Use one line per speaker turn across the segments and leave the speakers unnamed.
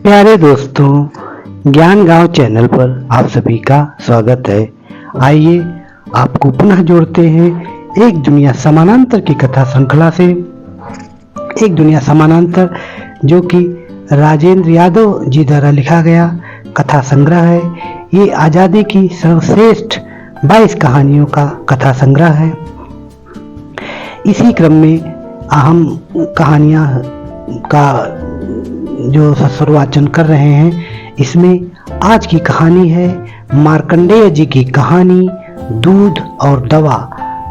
प्यारे दोस्तों, ज्ञान गांव चैनल पर आप सभी का स्वागत है। आइए आपको पुनः जोड़ते हैं एक दुनिया समानांतर की कथा श्रृंखला से। एक दुनिया समानांतर जो कि राजेंद्र यादव जी द्वारा लिखा गया कथा संग्रह है। ये आज़ादी की सर्वश्रेष्ठ 22 कहानियों का कथा संग्रह है। इसी क्रम में अहम कहानियाँ का जो सस्वर कर रहे हैं, इसमें आज की कहानी है मार्कंडेय जी की कहानी दूध और दवा।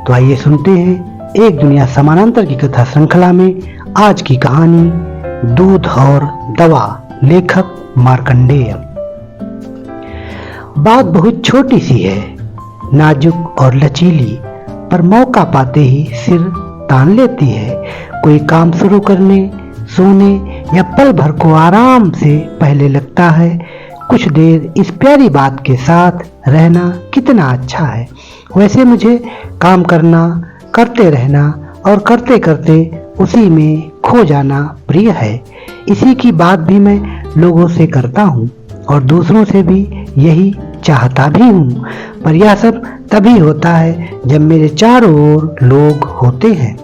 तो आइए सुनते हैं एक दुनिया समानांतर की कथा श्रृंखला में आज की कहानी दूध और दवा। लेखक मार्कंडेय। बात बहुत छोटी सी है, नाजुक और लचीली, पर मौका पाते ही सिर तान लेती है। कोई काम शुरू करने, सोने या पल भर को आराम से पहले लगता है कुछ देर इस प्यारी बात के साथ रहना कितना अच्छा है। वैसे मुझे काम करना, करते रहना और करते करते उसी में खो जाना प्रिय है। इसी की बात भी मैं लोगों से करता हूँ और दूसरों से भी यही चाहता भी हूँ, पर यह सब तभी होता है जब मेरे चारों ओर लोग होते हैं।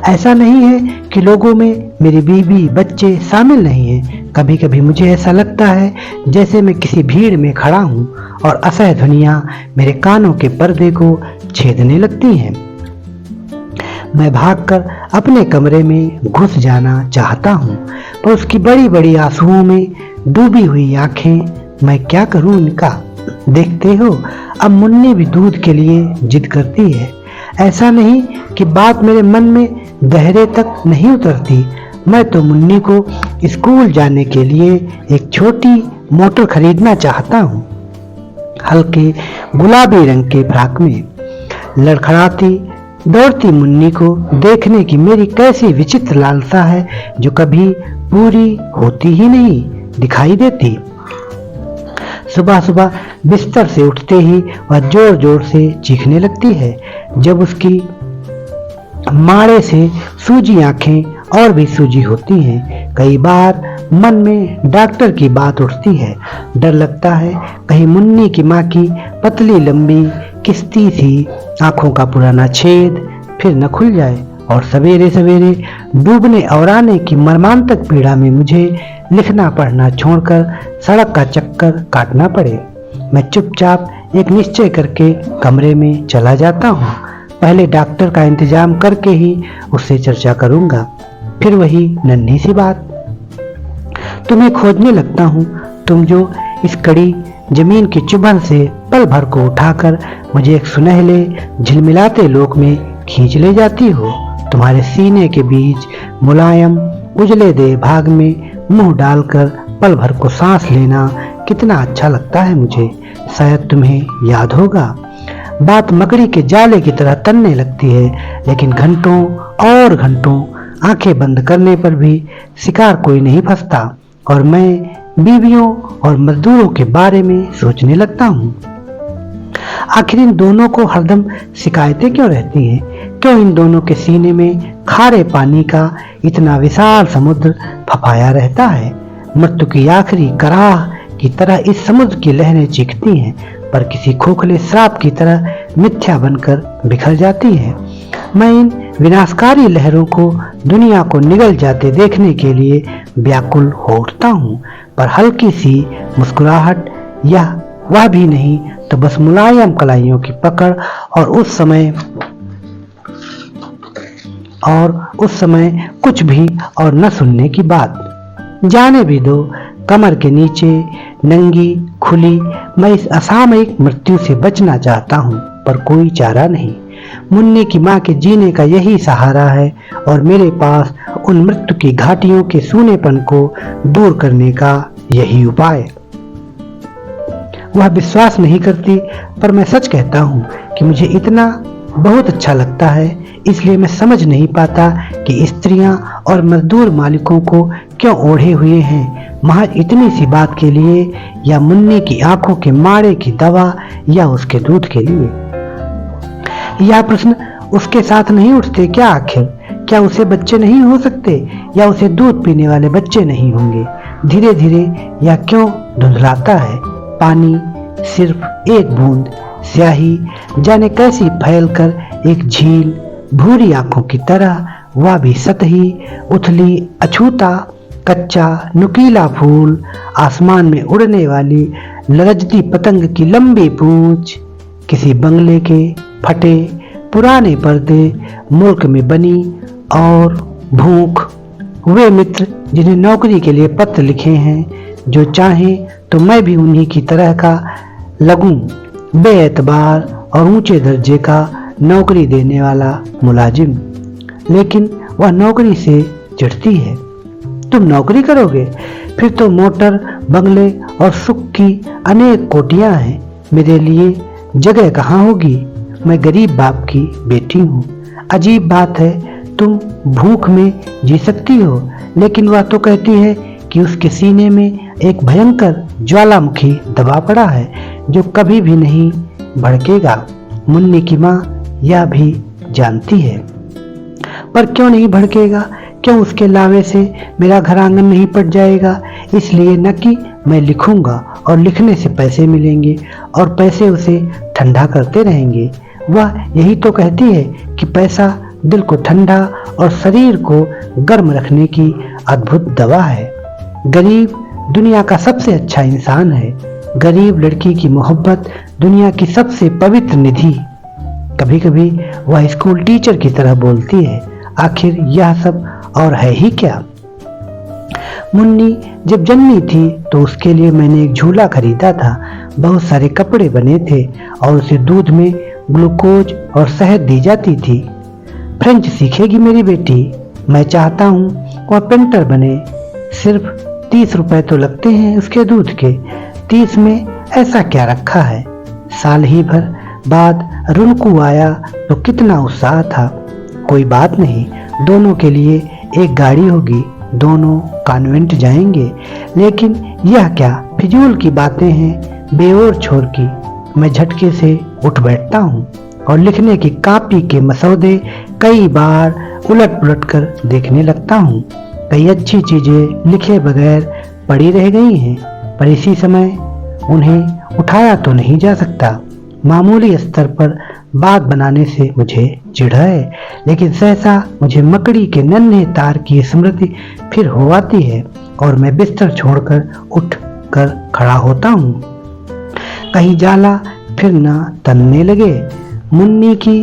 ऐसा नहीं है कि लोगों में मेरी बीवी बच्चे शामिल नहीं हैं। कभी कभी मुझे ऐसा लगता है जैसे मैं किसी भीड़ में खड़ा हूँ और असह्य ध्वनियाँ मेरे कानों के पर्दे को छेदने लगती हैं। मैं भागकर अपने कमरे में घुस जाना चाहता हूँ, पर उसकी बड़ी बड़ी आंसुओं में डूबी हुई आंखें, मैं क्या करूँ इनका। देखते हो, अब मुन्नी भी दूध के लिए जिद करती है। ऐसा नहीं कि बात मेरे मन में गहरे तक नहीं उतरती। मैं तो मुन्नी को स्कूल जाने के लिए एक छोटी मोटर खरीदना चाहता हूँ। हल्के गुलाबी रंग के फ्रॉक में लड़खड़ाती दौड़ती मुन्नी को देखने की मेरी कैसी विचित्र लालसा है, जो कभी पूरी होती ही नहीं दिखाई देती। सुबह सुबह बिस्तर से उठते ही वह जोर जोर से चीखने लगती है। जब उसकी मारे से सूजी आंखें और भी सूजी होती हैं। कई बार मन में डॉक्टर की बात उठती है। डर लगता है कहीं मुन्नी की माँ की पतली लंबी किस्ती सी आंखों का पुराना छेद फिर न खुल जाए और सवेरे सवेरे डूबने और आने की मर्मांतक पीड़ा में मुझे लिखना पढ़ना छोड़कर सड़क का चक्कर काटना पड़े। मैं चुपचाप एक निश्चय करके कमरे में चला जाता हूँ। पहले डॉक्टर का इंतजाम करके ही उससे चर्चा करूंगा। फिर वही नन्ही सी बात, तुम्हें खोजने लगता हूँ। तुम जो इस कड़ी जमीन की चुभन से पल भर को उठाकर मुझे एक सुनहले झिलमिलाते लोक में खींच ले जाती हो। तुम्हारे सीने के बीच मुलायम उजले दे भाग में मुंह डालकर पल भर को सांस लेना कितना अच्छा लगता है मुझे। शायद तुम्हें याद होगा। बात मकड़ी के जाले की तरह तनने लगती है, लेकिन घंटों और घंटों आंखें बंद करने पर भी शिकार कोई नहीं फंसता और मैं बीवियों और मजदूरों के बारे में सोचने लगता हूँ। आखिर इन दोनों को हरदम शिकायतें क्यों रहती हैं? क्यों इन दोनों के सीने में खारे पानी का इतना विशाल समुद्र फफाया रहता है? मृत्यु की आखिरी कराह की तरह इस समुद्र की लहरें चीखती हैं, पर किसी खोखले श्राप की तरह मिथ्या बनकर बिखर जाती है। मैं इन विनाशकारी लहरों को दुनिया को निगल जाते देखने के लिए व्याकुल हो उठता हूँ, पर हल्की सी मुस्कुराहट या वह भी नहीं तो बस मुलायम कलाइयों की पकड़ और उस समय कुछ भी और न सुनने की बात। जाने भी दो, कमर के नीचे नंगी खुली मैं इस असामयिक मृत्यु से बचना चाहता हूँ, पर कोई चारा नहीं। मुन्नी की माँ के जीने का यही सहारा है और मेरे पास उन मृत्यु की घाटियों के सूनेपन को दूर करने का यही उपाय। वह विश्वास नहीं करती, पर मैं सच कहता हूँ कि मुझे इतना बहुत अच्छा लगता है। इसलिए मैं समझ नहीं पाता कि स्त्रियां और मजदूर मालिकों को क्यों ओढ़े हुए हैं, महज इतनी सी बात के लिए, या मुन्नी की आंखों के मारे की दवा या उसके दूध के लिए। यह प्रश्न उसके साथ नहीं उठते क्या? आखिर क्या उसे बच्चे नहीं हो सकते, या उसे दूध पीने वाले बच्चे नहीं होंगे? धीरे धीरे यह क्यों धुंधलाता है। पानी सिर्फ एक बूंद, स्याही जाने कैसी फैलकर एक झील, भूरी आंखों की तरह, वह भी सतही, उथली, अछूता, कच्चा, नुकीला फूल, आसमान में उड़ने वाली लरजती पतंग की लंबी पूंछ, किसी बंगले के फटे पुराने पर्दे, मुल्क में बनी और भूख, वे मित्र जिन्हें नौकरी के लिए पत्र लिखे हैं, जो चाहें तो मैं भी उन्हीं की तरह का लगूं, बेएतबार और ऊंचे दर्जे का नौकरी देने वाला मुलाजिम। लेकिन वह नौकरी से चिढ़ती है। तुम नौकरी करोगे? फिर तो मोटर, बंगले और सुख की अनेक कोठियां हैं, मेरे लिए जगह कहाँ होगी? मैं गरीब बाप की बेटी हूँ। अजीब बात है, तुम भूख में जी सकती हो, लेकिन वह तो कहती है कि उसके सीने में एक भयंकर ज्वालामुखी दबा पड़ा है जो कभी भी नहीं भड़केगा। मुन्नी की माँ यह भी जानती है, पर क्यों नहीं भड़केगा? क्यों उसके लावे से मेरा घर आंगन नहीं पट जाएगा? इसलिए न कि मैं लिखूंगा और लिखने से पैसे मिलेंगे और पैसे उसे ठंडा करते रहेंगे। वह यही तो कहती है कि पैसा दिल को ठंडा और शरीर को गर्म रखने की अद्भुत दवा है। गरीब दुनिया का सबसे अच्छा इंसान है। गरीब लड़की की मोहब्बत दुनिया की सबसे पवित्र निधि। कभी कभी वह स्कूल टीचर की तरह बोलती है। आखिर यह सब और है ही क्या? मुन्नी जब जन्मी थी तो उसके लिए मैंने एक झूला खरीदा था। बहुत सारे कपड़े बने थे और उसे दूध में ग्लूकोज और शहद दी जाती थी। फ्रेंच सीखेगी मेरी बेटी। मैं चाहता हूँ वह पेंटर बने। सिर्फ 30 रुपए तो लगते हैं उसके दूध के। 30 में ऐसा क्या रखा है? साल ही भर बाद रुनकू आया तो कितना उत्साह था। कोई बात नहीं, दोनों के लिए एक गाड़ी होगी, दोनों कॉन्वेंट जाएंगे। लेकिन यह क्या फिजूल की बातें हैं, बेओर छोर की। मैं झटके से उठ बैठता हूँ और लिखने की कॉपी के मसौदे कई बार उलट पुलट कर देखने लगता हूँ। कई अच्छी चीजें लिखे बगैर पड़ी रह गई हैं, पर इसी समय उन्हें उठाया तो नहीं जा सकता। मामूली स्तर पर बात बनाने से मुझे चिढ़ है, लेकिन सहसा मुझे मकड़ी के नन्हे तार की स्मृति फिर हो आती है और मैं बिस्तर छोड़कर उठ कर खड़ा होता हूँ। कहीं जाला फिर न तनने लगे। मुन्नी की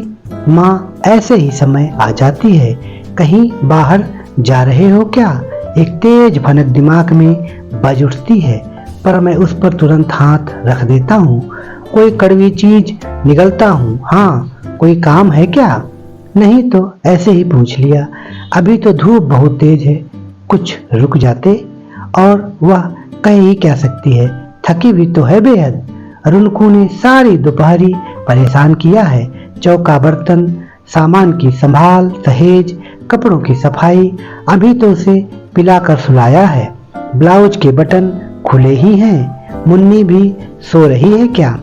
माँ ऐसे ही समय आ जाती है। कहीं बाहर जा रहे हो क्या? एक तेज भनक दिमाग में बज उठती है, पर मैं उस पर तुरंत हाथ रख देता हूँ। कोई कड़वी चीज निगलता हूँ। हाँ, कोई काम है क्या? नहीं तो ऐसे ही पूछ लिया। अभी तो धूप बहुत तेज है, कुछ रुक जाते। और वह कह ही क्या सकती है, थकी भी तो है बेहद। रुनकू ने सारी दोपहरी परेशान किया है। चौका बर्तन, सामान की संभाल, सहेज, कपड़ों की सफाई, अभी तो उसे पिलाकर सुलाया है। ब्लाउज के बटन खुले ही हैं। मुन्नी भी सो रही है क्या?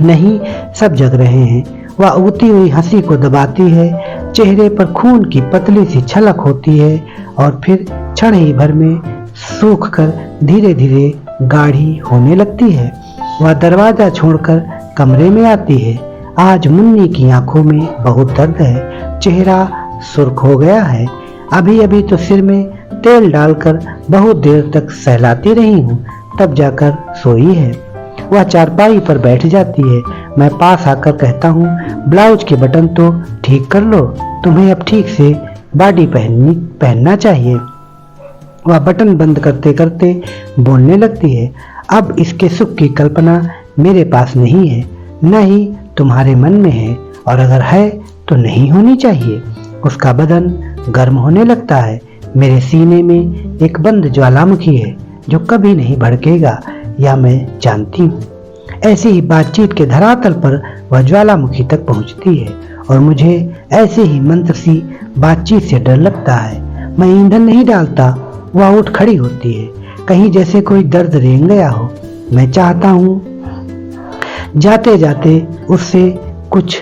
नहीं, सब जग रहे हैं। वह उगती हुई हंसी को दबाती है। चेहरे पर खून की पतली सी छलक होती है और फिर क्षण ही भर में सूख कर धीरे धीरे गाढ़ी होने लगती है। वह दरवाजा छोड़कर कमरे में आती है। आज मुन्नी की आंखों में बहुत दर्द है। चेहरा सुर्ख हो गया है। अभी अभी तो सिर में तेल डालकर बहुत देर तक सहलाती रही हूँ, तब जाकर सोई है। वह चारपाई पर बैठ जाती है। मैं पास आकर कहता हूँ, ब्लाउज के बटन तो ठीक कर लो, तुम्हें अब ठीक से बॉडी पहनना चाहिए। वह बटन बंद करते करते बोलने लगती है, अब इसके सुख की कल्पना मेरे पास नहीं है, न ही तुम्हारे मन में है, और अगर है तो नहीं होनी चाहिए। उसका बदन गर्म होने लगता है। मेरे सीने में एक बंद ज्वालामुखी है जो कभी नहीं भड़केगा, यह मैं जानती हूँ। ऐसी ही बातचीत के धरातल पर वह ज्वालामुखी तक पहुँचती है और मुझे ऐसे ही मंत्र सी बातचीत से डर लगता है। मैं ईंधन नहीं डालता, वह उठ खड़ी होती है, कहीं जैसे कोई दर्द रेंग गया हो। मैं चाहता हूँ जाते जाते उससे कुछ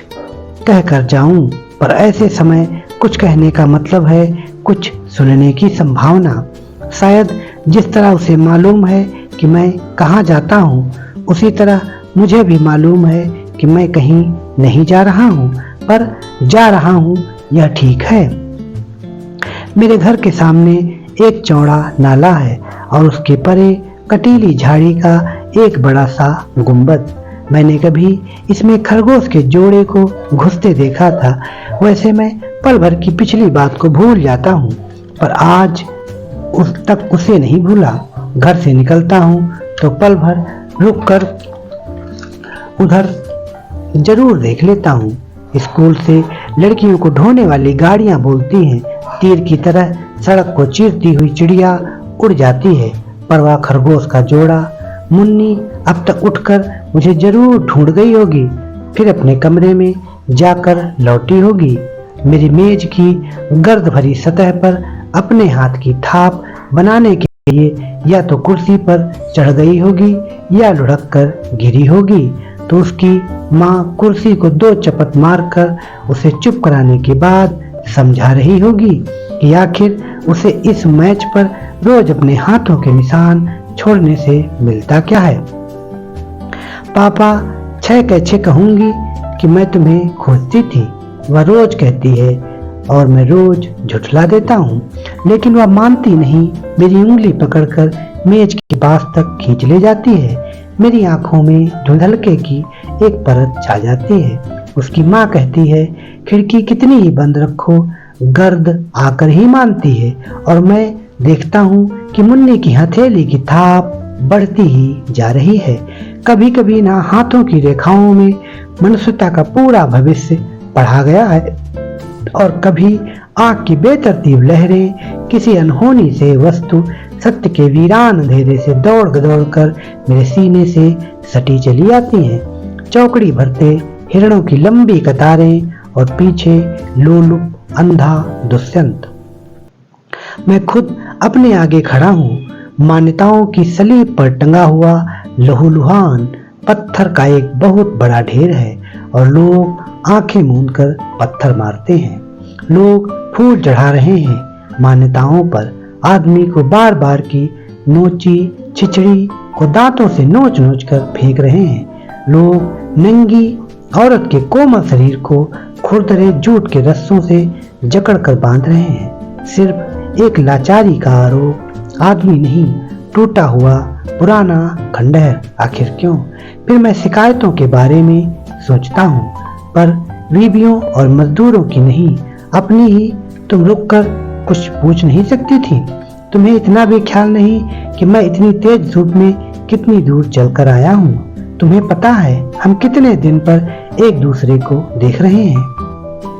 कह कर जाऊं, पर ऐसे समय कुछ कहने का मतलब है कुछ सुनने की संभावना। शायद जिस तरह उसे मालूम है कि मैं कहाँ जाता हूँ, उसी तरह मुझे भी मालूम है कि मैं कहीं नहीं जा रहा हूँ, पर जा रहा हूँ यह ठीक है। मेरे घर के सामने एक चौड़ा नाला है और उसके परे कटीली झाड़ी का एक बड़ा सा गुंबद। मैंने कभी इसमें खरगोश के जोड़े को घुसते देखा था। वैसे मैं पल भर की पिछली बात को भूल जाता हूँ, पर आज उस तक उसे नहीं भूला। घर से निकलता हूँ तो पल भर रुक कर उधर जरूर देख लेता हूँ। स्कूल से लड़कियों को ढोने वाली गाड़ियाँ बोलती हैं, तीर की तरह सड़क को चीरती हुई चिड़िया उड़ जाती है, पर वह खरगोश का जोड़ा मुन्नी अब तक उठकर मुझे जरूर ढूंढ गई होगी, फिर अपने कमरे में जाकर लौटी होगी। मेरी मेज की गर्द भरी सतह पर अपने हाथ की थाप बनाने के लिए या तो कुर्सी पर चढ़ गई होगी या लुढ़क कर गिरी होगी, तो उसकी माँ कुर्सी को 2 चपत मारकर उसे चुप कराने के बाद समझा रही होगी कि आखिर उसे इस मैच पर रोज अपने हाथों के निशान छोड़ने से मिलता क्या है। पापा 6 के 6 कहूंगी कि मैं तुम्हें खोजती थी, वह रोज कहती है और मैं रोज झुठला देता हूँ, लेकिन वह मानती नहीं। मेरी उंगली पकड़कर मेज के पास तक खींच ले जाती है। मेरी आंखों में धुंधलके की एक परत छा जाती है। उसकी माँ कहती है, खिड़की कितनी ही बंद रखो, गर्द आकर ही मानती है। और मैं देखता हूँ कि मुन्नी की हथेली की थाप बढ़ती ही जा रही है। कभी कभी ना हाथों की रेखाओं में मनुष्यता का पूरा भविष्य पढ़ा गया है, और कभी आंख की बेतरतीब लहरें किसी अनहोनी से वस्तु सत्य के वीरान अंधेरे से दौड़ कर मेरे सीने से सटी चली आती हैं। चौकड़ी भरते हिरणों की लंबी कतारें और पीछे लोलुप अंधा दुष्यंत। मैं खुद अपने आगे खड़ा हूँ, मान्यताओं की सलीब पर टंगा हुआ लहूलुहान पत्थर का एक बहुत बड़ा ढेर है, और लोग आंखें मूंद कर पत्थर मारते हैं। लोग फूल चढ़ा रहे हैं मान्यताओं पर। आदमी को बार बार की नोची छिचड़ी को दांतों से नोच नोच कर फेंक रहे हैं। लोग नंगी औरत के कोमल शरीर को खुरदरे जूट के रस्सों से जकड़ कर बांध रहे हैं। सिर्फ एक लाचारी का आरोप, आदमी नहीं, टूटा हुआ पुराना खंडहर। आखिर क्यों? फिर मैं शिकायतों के बारे में सोचता हूँ, पर बीवियों और मजदूरों की नहीं, अपनी ही। तुम रुककर कुछ पूछ नहीं सकती थी? तुम्हें इतना भी ख्याल नहीं कि मैं इतनी तेज धूप में कितनी दूर चलकर आया हूँ? तुम्हें पता है हम कितने दिन पर एक दूसरे को देख रहे हैं?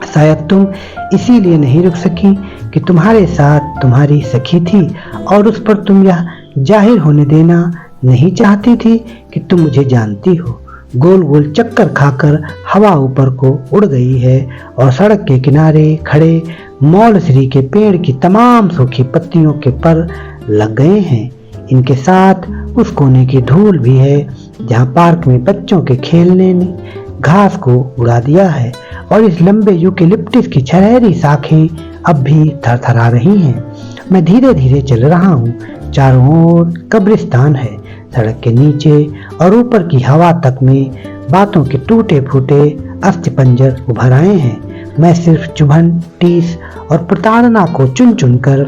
शायद तुम इसीलिए नहीं रुक सकी कि तुम्हारे साथ तुम्हारी सखी थी, और उस पर तुम यह जाहिर होने देना नहीं चाहती थी कि तुम मुझे जानती हो। गोल गोल चक्कर खाकर हवा ऊपर को उड़ गई है, और सड़क के किनारे खड़े मौलश्री के पेड़ की तमाम सूखी पत्तियों के पर लग गए हैं। इनके साथ उस कोने की धूल भी है जहाँ पार्क में बच्चों के खेलने ने घास को उड़ा दिया है, और इस लंबे यूकेलिप्टस की छरहरी शाखें अब भी थरथरा रही हैं। मैं धीरे धीरे चल रहा हूँ। चारों ओर कब्रिस्तान है। सड़क के नीचे और ऊपर की हवा तक में बातों के टूटे फूटे अस्थिपंजर उभर आए हैं। मैं सिर्फ चुभन, टीस और प्रताड़ना को चुन चुन कर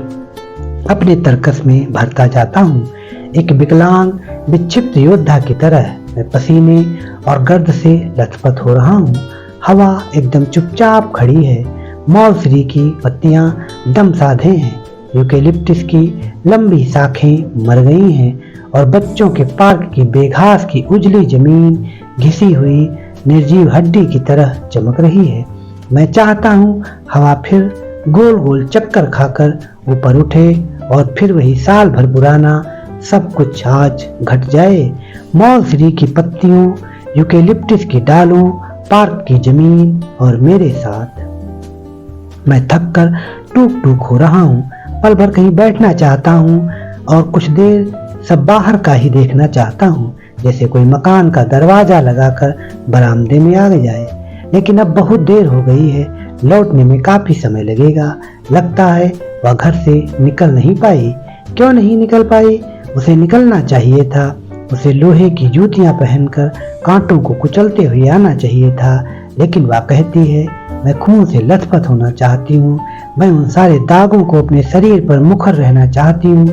अपने तर्कस में भरता जाता हूँ। एक विकलांग विक्षिप्त योद्धा की तरह मैं पसीने और गर्द से लथपथ हो रहा हूँ। हवा एकदम चुपचाप खड़ी है। मौलश्री की पत्तियां दम साधे हैं। यूकेलिप्टस की लंबी शाखें मर गई हैं, और बच्चों के पार्क की बेघास की उजली जमीन घिसी हुई निर्जीव हड्डी की तरह चमक रही है। मैं चाहता हूँ हवा फिर गोल गोल चक्कर खाकर ऊपर उठे, और फिर वही साल भर पुराना सब कुछ आज घट जाए। मौलश्री की पत्तियों, यूकेलिप्टस की डालों, पार्क की जमीन और मेरे साथ। मैं थक कर टूक टूक हो रहा हूँ। पल भर कहीं बैठना चाहता हूँ, और कुछ देर सब बाहर का ही देखना चाहता हूँ, जैसे कोई मकान का दरवाजा लगाकर बरामदे में आ जाए। लेकिन अब बहुत देर हो गई है, लौटने में काफी समय लगेगा। लगता है वह घर से निकल नहीं पाई। क्यों नहीं निकल पाई? उसे निकलना चाहिए था। उसे लोहे की जूतियां पहनकर कांटों को कुचलते हुए आना चाहिए था। लेकिन वह कहती है, मैं खून से लथपथ होना चाहती हूँ। मैं उन सारे दागों को अपने शरीर पर मुखर रहना चाहती हूँ।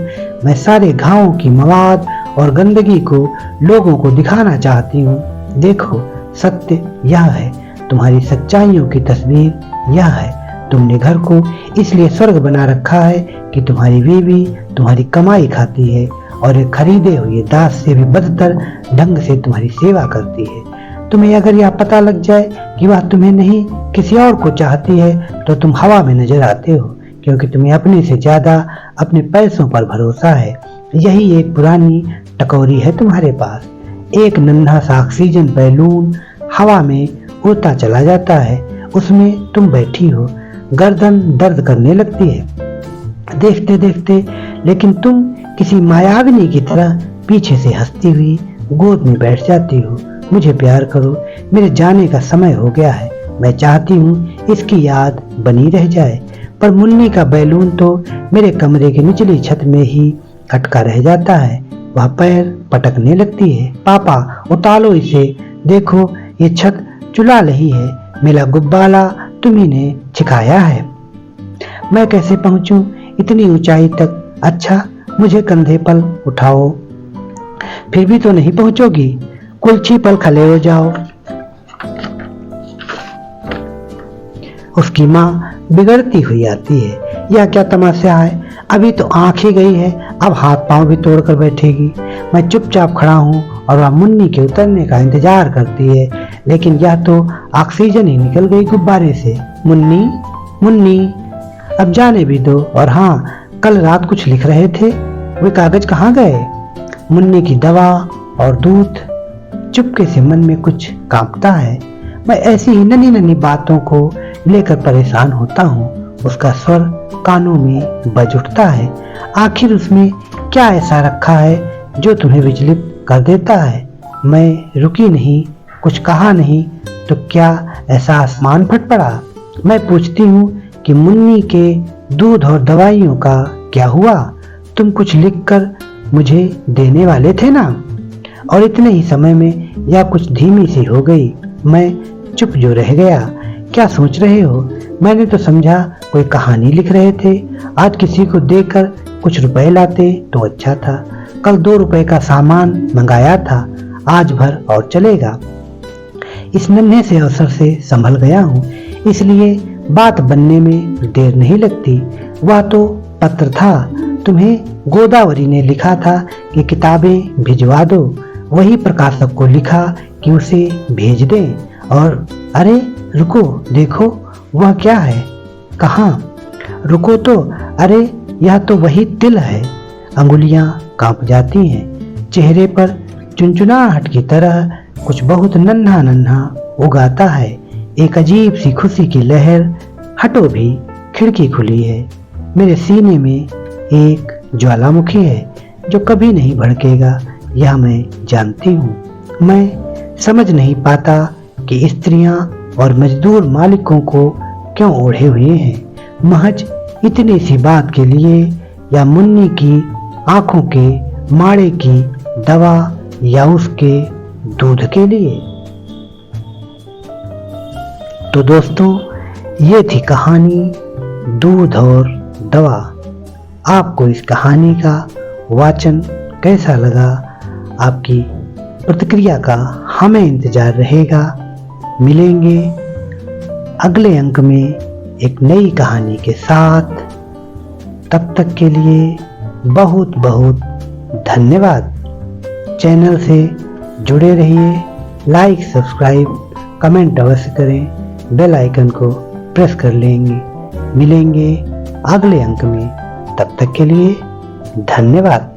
मैं सारे घावों की मवाद और गंदगी को लोगों को दिखाना चाहती हूँ। देखो, सत्य यह है, तुम्हारी सच्चाइयों की तस्वीर यह है। तुमने घर को इसलिए स्वर्ग बना रखा है कि तुम्हारी बीवी तुम्हारी कमाई खाती है और एक खरीदे हुए दास से भी बदतर ढंग से तुम्हारी सेवा करती है। तुम्हें अगर यह पता लग जाए कि वह तुम्हें नहीं किसी और को चाहती है तो तुम हवा में नजर आते हो, क्योंकि तुम्हें अपने से ज्यादा अपने पैसों पर भरोसा है। यही एक पुरानी टकोरी है तुम्हारे पास। एक नन्हा सा ऑक्सीजन बैलून हवा में उड़ता चला जाता है, उसमें तुम बैठी हो। गर्दन दर्द करने लगती है देखते देखते, लेकिन तुम किसी मायाविनी की तरह पीछे से हंसती हुई गोद में बैठ जाती हो। मुझे प्यार करो, मेरे जाने का समय हो गया है। मैं चाहती हूँ इसकी याद बनी रह जाए। पर मुन्नी का बैलून तो मेरे कमरे की निचली छत में ही अटका रह जाता है। वह पैर पटकने लगती है। पापा, उतारो इसे, देखो ये छत चुला रही है। मेरा गुब्बारा तुम्ही ने छिकाया है। मैं कैसे पहुंचूं इतनी ऊंचाई तक? अच्छा, मुझे कंधे पर उठाओ। फिर भी तो नहीं पहुंचोगी। कुल्छी पर खड़े हो जाओ। उसकी माँ बिगड़ती हुई आती है। यह क्या तमाशा है? अभी तो आंख ही गई है, अब हाथ पांव भी तोड़कर बैठेगी। मैं चुपचाप खड़ा हूँ और वह मुन्नी के उतरने का इंतजार करती है, लेकिन यह तो ऑक्सीजन ही निकल गई गुब्बारे से। मुन्नी, मुन्नी, अब जाने भी दो। और हाँ, कल रात कुछ लिख रहे थे, वे कागज कहाँ गए? मुन्नी की दवा और दूध। चुपके से मन में कुछ कांपता है। मैं ऐसी ही नन्ही नन्ही बातों को लेकर परेशान होता हूँ। उसका स्वर कानों में बज उठता है। आखिर उसमें क्या ऐसा रखा है जो तुम्हें विचलित कर देता है? मैं रुकी नहीं, कुछ कहा नहीं, तो क्या ऐसा आसमान फट पड़ा? मैं पूछती हूँ कि मुन्नी के दूध और दवाइयों का क्या हुआ? तुम कुछ लिखकर मुझे देने वाले थे ना? और इतने ही समय में यह कुछ धीमी सी हो गई। मैं चुप जो रह गया। क्या सोच रहे हो? मैंने तो समझा कोई कहानी लिख रहे थे। आज किसी को देकर कुछ रुपए लाते तो अच्छा था। कल 2 रुपए का सामान मंगाया था, आज भर और चलेगा। इस नन्हे से अवसर से संभल गया हूँ, इसलिए बात बनने में देर नहीं लगती। वह तो पत्र था, तुम्हें गोदावरी ने लिखा था कि किताबें भिजवा दो। वही प्रकाशक को लिखा कि उसे भेज दें। और अरे रुको, देखो वह क्या है? कहाँ? रुको तो, अरे यह तो वही तिल है। अंगुलियां कांप जाती हैं। चेहरे पर चुनचुनाहट की तरह कुछ बहुत नन्हा नन्हा उगाता है। एक अजीब सी खुशी की लहर। हटो भी, खिड़की खुली है। मेरे सीने में एक ज्वालामुखी है जो कभी नहीं भड़केगा, यह मैं जानती हूँ। मैं समझ नहीं पाता कि स्त्रियां और मजदूर मालिकों को क्यों ओढ़े हुए हैं, महज इतनी सी बात के लिए, या मुन्नी की आंखों के माड़े की दवा, या उसके दूध के लिए। तो दोस्तों, ये थी कहानी दूध और दवा। आपको इस कहानी का वाचन कैसा लगा? आपकी प्रतिक्रिया का हमें इंतजार रहेगा। मिलेंगे अगले अंक में एक नई कहानी के साथ। तब तक के लिए बहुत बहुत धन्यवाद। चैनल से जुड़े रहिए, लाइक, सब्सक्राइब, कमेंट अवश्य करें, बेल आइकन को प्रेस कर लेंगे। मिलेंगे अगले अंक में, तब तक के लिए धन्यवाद।